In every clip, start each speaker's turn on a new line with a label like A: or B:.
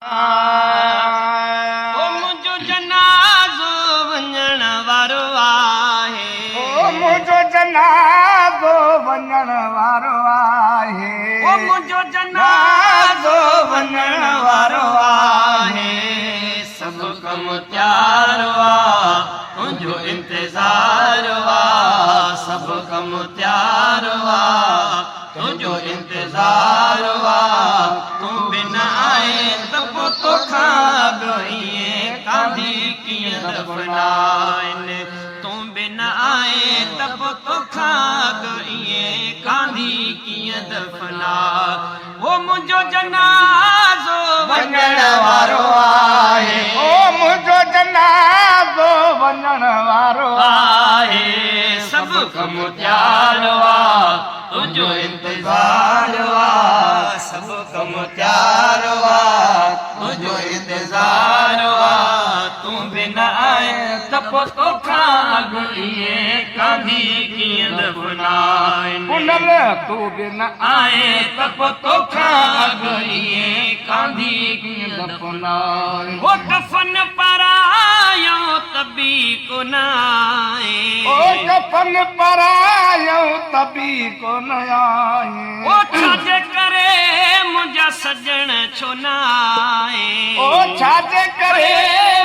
A: ओ मुझो जनाज़ो वञण वारो आहे।
B: ओ मुझो जनाज़ो वञण वारो आहे।
A: ओ मुझो जनाज़ो वञण वारो आहे। सब कम तैयार वा तुंहिंजो इंतज़ार वा। सब कम तैयार वा तुंहिंजो इंतज़ार वा। तूं बिन आए त पोइ तोखां ॻोइए कांधी कीअं दफ़नाइनि। तूं बिन आए त पोइ तोखां ॻोइए कांधी कीअं दफ़नाए। ओ मुंहिंजो जनाज़ो वञण वारो आहे।
B: ओ मुझो जनाज़ो वञण वारो
A: आहे। सब कम तैयार वा तुंहिंजो इंतज़ार वा। सब कम तैयार वा तुंहिंजो इंतज़ार वा। तूं बिन आए त पोइ तोखां ॻोइए कांधी कीअं दफ़नाइनि।
B: पुनर तूं बिन
A: आए त पोइ तोखां ॻोइए कांधी कीअं दफ़नाइनि। ओ कफ़न परायो त बि कोन आए।
B: ओ कफ़न परायो तबी कोन आए।
A: ओ छाजे करे मुंहिंजा सजण छो न आए।
B: ओ छाजे करे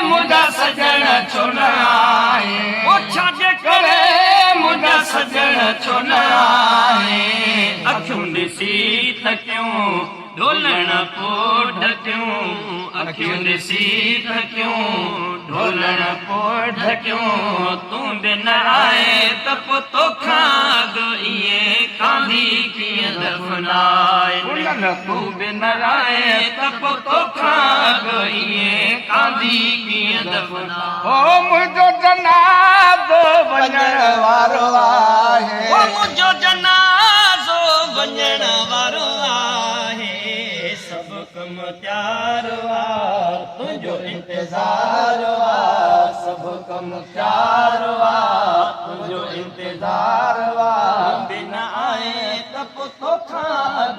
B: मुंहिंजा सजण छो न आए।
A: ओ छाजे करे मुंहिंजा सजण छो न आए। अखियूं ॾिसी थकियूं ढोलण पोइ ढकियूं। अखियूं ॾिसी थकियूं ढोलण पोइ ढकियूं। तूं बिन आए त पोइ तोखां ॻोइए कांधी कीअं दफ़नाइनि।
B: पुनर
A: तूं बिन आए त पोइ तोखां ॻोइए कांधी कीअं दफ़नाइनि।
B: ओ मुझो जनाज़ो वञण वारो आहे।
A: ओ मुंहिंजो जनाज़ो वञण वारो आहे। सब कम तैयार वा तुंहिंजो इंतज़ार वा। सब कम तैयार वा तुंहिंजो इंतज़ार वा। बिन आए त पोइ तोखां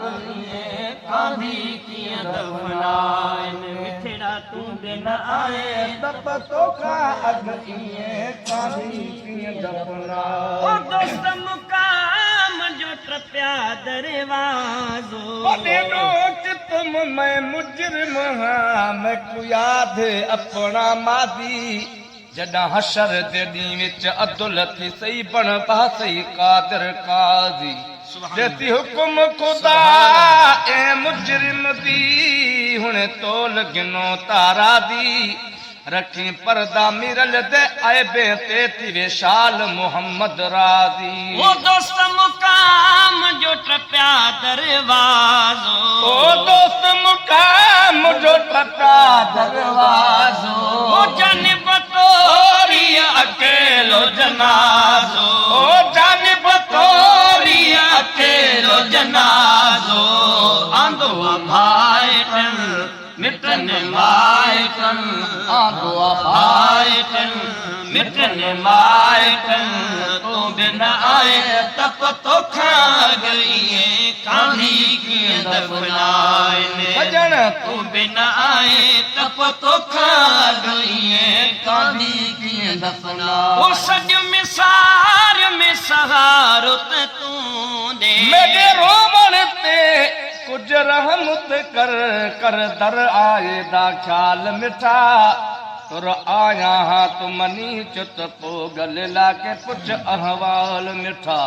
A: ॻोइए कांधी कीअं दफ़नाइनि। मिठड़ा तूं बिन आए त पोइ तोखां
B: ॻोइए कांधी कीअं दफ़नाए।
A: ओ दोस्त मुकाम जो ट्रपिया दरवाज़ो।
B: वॾे डोच तुम मैं मुजरिम हाँ मैं को याद अपना मादी। जॾां हशर जे ॾींहुं विच अब्दुल थी सही बण बासई कादर काज़ी। देती हुकुम खुदा ए मुजरिम दी हुणे तोल गिनो तारा दी। रखी पर्दा मिरल दे आइबे ते थी शाल मोहम्मद राज़ी।
A: ओ दोस्त मुकाम जो ट्रपिया दरवाज़ो।
B: ओ दोस्त मुकाम जो ट्रपिया दरवाज़ो।
A: ओ जानिब तोरी अकेलो जनाज़ो। ओ जानिब तोरी अकेलो जनाज़ो। आंदो भाइटनि मिटनि माइटनि। आंदो भाइटनि मिटनि माइटनि। तूं बिन आए त पोइ तोखां ॻोइए कांधी कीअं दफ़नाइनि।
B: सजण
A: तूं बिन आए त पोइ तोखां ॻोइए कांधी कीअं दफ़नाइनि। ओ सॼ मिसार में सहारो त तूं ॾे।
B: मेरे रोमण ते कुछ रहमत कर कर दर आए दा ख्याल मिठा। तुर आया हाँ तू मनी चुत पो गल लाके पुछ अहवाल मिठा।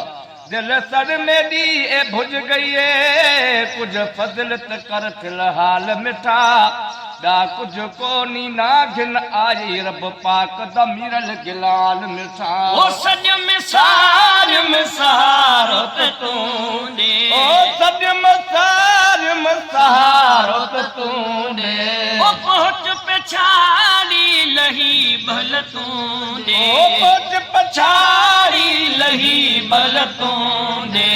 B: दिल सड़ मेरी ए भुज गई है कुछ फजलत कर फिलहाल मिठा। दा कुछ कोनी ना घिन आई रब पाक दा मिरल गिलाल मिठा।
A: ओ सॼ मिसार में सहारो त तूं ॾे।
B: ओ सॼ मसार मसहारो त तूं ॾे।
A: ओ पहुच पछाड़ी लही भल तूं ॾे।
B: ओ पहुच
A: पछाड़ी लही भल तूं ॾे।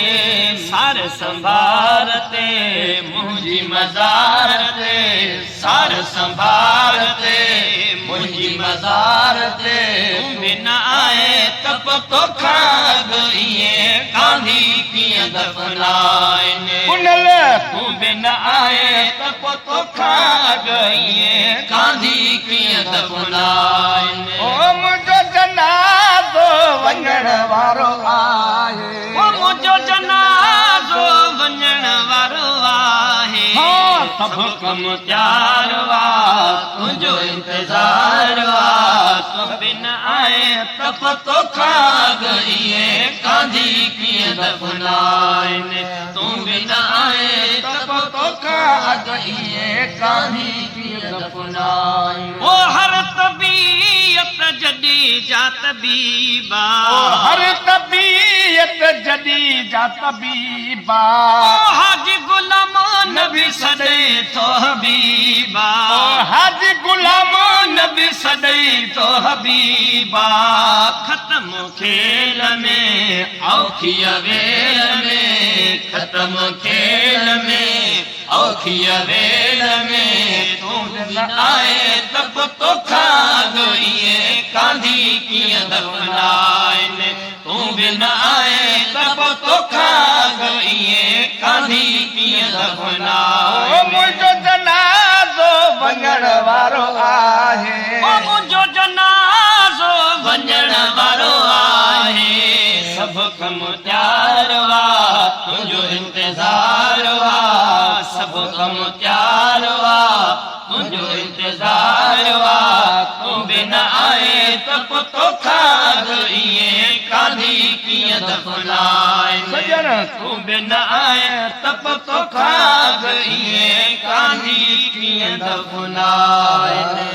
A: सार संभार ते मुंहिंजी मज़ार ते। सार संभार ते मुंहिंजी मज़ार ते तूं बिन आए तप तोखा गईए कांधी कीअं दफ़नाइनि
B: कुनल
A: तूं बिन आए तप तोखा गईए कांधी कीअं दफ़नाइनि
B: ओ मुंहिंजो जनाज़ो वञण वारो आहे
A: ओ मुंहिंजो जनाज़ो वञण वारो आहे
B: हाँ,
A: सभु कम तयार वा तुंहिंजो इंतज़ार वा तूं बिन आए तप तोखा गईए कांधी कीअं दफ़नाइनि तूं बिन आए तप तोखा गईए कांधी कीअं दफ़नाइनि ओ हर तबीयत जॾी जा तबीबा
B: हर तबीयत जॾी जा तबीबा
A: ओ हाजी गुलाम नबी सॾे थो हबीबा
B: हाजी गुलाम
A: नबी सॾे थो हबीबा ख़त्म खेल में औखीअ वेल में ख़त्म खेल में औखीअ वेल में तूं बिन आए तप तोखा गईए कांधी कीअं दफ़नाइनि तूं बिन आए तप तोखा गईए कांधी कीअं
B: ओ
A: दफ़नाइनि
B: मुंहिंजो जनाज़ो वञण वारो आहे
A: ओ मुंहिंजो जनाज़ो वञण वारो आहे सभु कम तयार वा तुंहिंजो इंतज़ार वा सभु कम तयार वा तुंहिंजो इंतज़ार वा तूं बिन आए तप तोखा गईए कांधी कीअं दफ़नाइनि
B: सजण
A: तूं बिन आए तप तोखा गईए कांधी कीअं दफ़नाइनि